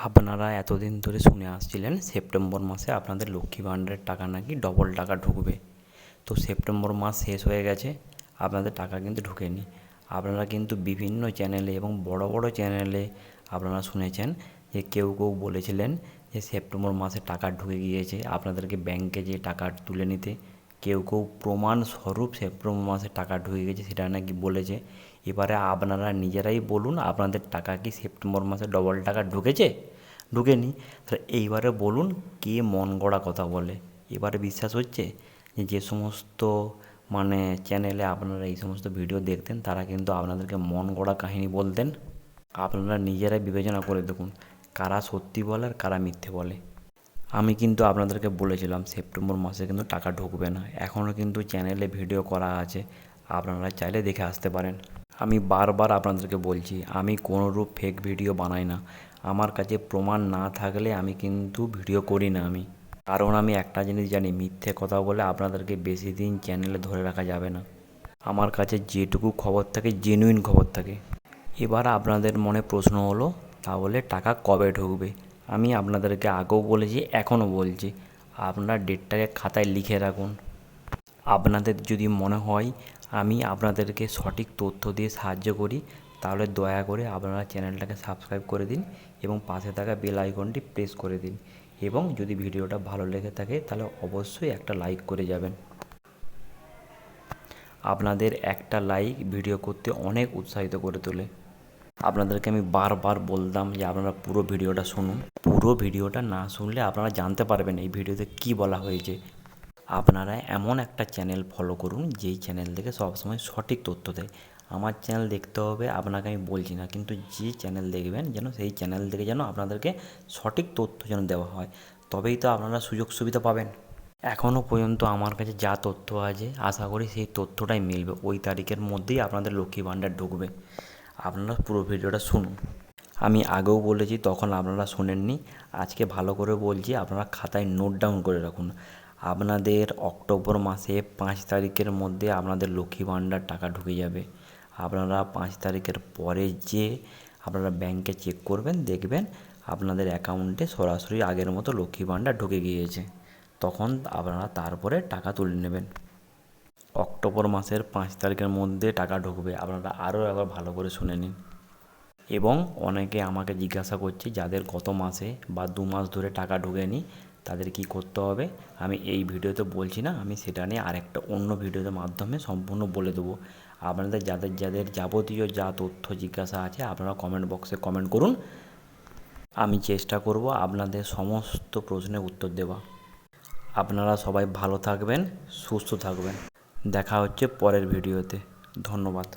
আপনারা এতদিন ধরে শুনে আসছিলেন সেপ্টেম্বর মাসে আপনাদের লক্ষ্মী ভাণ্ডারের টাকা নাকি ডবল টাকা ঢুকবে। তো সেপ্টেম্বর মাস শেষ হয়ে গেছে, আপনাদের টাকা কিন্তু ঢুকেনি। আপনারা কিন্তু বিভিন্ন চ্যানেলে এবং বড় বড় চ্যানেলে আপনারা শুনেছেন যে কেউ কেউ বলেছিলেন যে সেপ্টেম্বর মাসে টাকা ঢুকে গিয়েছে, আপনাদেরকে ব্যাংকে যে টাকা তুলে নিতে। কেউ কেউ প্রমাণস্বরূপ সেপ্টেম্বর মাসে টাকা ঢুকে গেছে সেটা নাকি বলেছে। এবারে আপনারা নিজেরাই বলুন, আপনাদের টাকা কি সেপ্টেম্বর মাসে ডবল টাকা ঢুকেছে? ঢুকেনি। তাহলে এইবারে বলুন কে মন গড়া কথা বলে? এবারে বিশ্বাস হচ্ছে যে সমস্ত চ্যানেলে আপনারা এই সমস্ত ভিডিও দেখতেন তারা কিন্তু আপনাদেরকে মন গড়া কাহিনী বলতেন। আপনারা নিজেরাই বিবেচনা করে দেখুন কারা সত্যি বলে আর কারা মিথ্যে বলে। আমি কিন্তু আপনাদেরকে বলেছিলাম সেপ্টেম্বর মাসে কিন্তু টাকা ঢুকবে না। এখনও কিন্তু চ্যানেলে ভিডিও করা আছে, আপনারা চাইলে দেখে আসতে পারেন। আমি বারবার আপনাদেরকে বলছি, আমি কোনোরূপ ফেক ভিডিও বানাই না। আমার কাছে প্রমাণ না থাকলে আমি কিন্তু ভিডিও করি না। কারণ আমি একটা জিনিস জানি, মিথ্যে কথা বলে আপনাদেরকে বেশি দিন চ্যানেলে ধরে রাখা যাবে না। আমার কাছে যেটুকু খবর থাকে জেনুইন খবর থাকে। এবার আপনাদের মনে প্রশ্ন হলো তাহলে টাকা কবে ঢুকবে? আমি আপনাদেরকে আগেও বলেছি, এখনও বলছি, আপনার ডেটটাকে খাতায় লিখে রাখুন। আপনাদের যদি মনে হয় আমি আপনাদেরকে সঠিক তথ্য দিয়ে সাহায্য করি, তাহলে দয়া করে আপনারা চ্যানেলটাকে সাবস্ক্রাইব করে দিন এবং পাশে থাকা বেল আইকনটি প্রেস করে দিন। এবং যদি ভিডিওটা ভালো লেগে থাকে তাহলে অবশ্যই একটা লাইক করে যাবেন। আপনাদের একটা লাইক ভিডিও করতে অনেক উৎসাহিত করে তোলে। আপনাদেরকে আমি বারবার বলতাম যে আপনারা পুরো ভিডিওটা শুনুন। পুরো ভিডিওটা না শুনলে আপনারা জানতে পারবেন এই ভিডিওতে কী বলা হয়েছে। আপনারা এমন একটা চ্যানেল ফলো করুন যেই চ্যানেল থেকে সবসময় সঠিক তথ্য দেয়। আমার চ্যানেল দেখতে হবে আপনাকে আমি বলছি না, কিন্তু যে চ্যানেল দেখবেন যেন সেই চ্যানেল থেকে যেন আপনাদেরকে সঠিক তথ্য যেন দেওয়া হয়, তবেই তো আপনারা সুযোগ সুবিধা পাবেন। এখনও পর্যন্ত আমার কাছে যা তথ্য আছে আশা করি সেই তথ্যটাই মিলবে। ওই তারিখের মধ্যেই আপনাদের লক্ষ্মী ভাণ্ডার ঢুকবে। আপনারা পুরো ভিডিওটা শুনুন। আমি আগেও বলেছি, তখন আপনারা শোনেননি। আজকে ভালো করে বলছি, আপনারা খাতায় নোট ডাউন করে রাখুন। আপনাদের অক্টোবর মাসে 5 তারিখের মধ্যে আপনাদের লক্ষ্মী ভাণ্ডার টাকা ঢুকে যাবে। আপনারা 5 তারিখের পরে যে আপনারা ব্যাংকে চেক করবেন, দেখবেন আপনাদের অ্যাকাউন্টে সরাসরি আগের মতো লক্ষ্মী ভাণ্ডার ঢুকে গিয়েছে। তখন আপনারা তারপরে টাকা তুলে নেবেন। অক্টোবর মাসের 5 তারিখের মধ্যে টাকা ঢুকবে। আপনারা আরও একবার ভালো করে শুনে নিন। এবং অনেকে আমাকে জিজ্ঞাসা করছে যাদের গত মাসে বা 2 মাস ধরে টাকা ঢোকেনি তাদের কি করতে হবে। আমি এই ভিডিওতে বলছি না, আমি সেটা নিয়ে আরেকটা অন্য ভিডিওর মাধ্যমে সম্পূর্ণ বলে দেবো। আপনাদের যাদের যাদের যাবতীয় যা তথ্য জিজ্ঞাসা আছে আপনারা কমেন্ট বক্সে কমেন্ট করুন। আমি চেষ্টা করব আপনাদের সমস্ত প্রশ্নের উত্তর দেওয়া। আপনারা সবাই ভালো থাকবেন, সুস্থ থাকবেন। দেখা হচ্ছে পরের ভিডিওতে। ধন্যবাদ।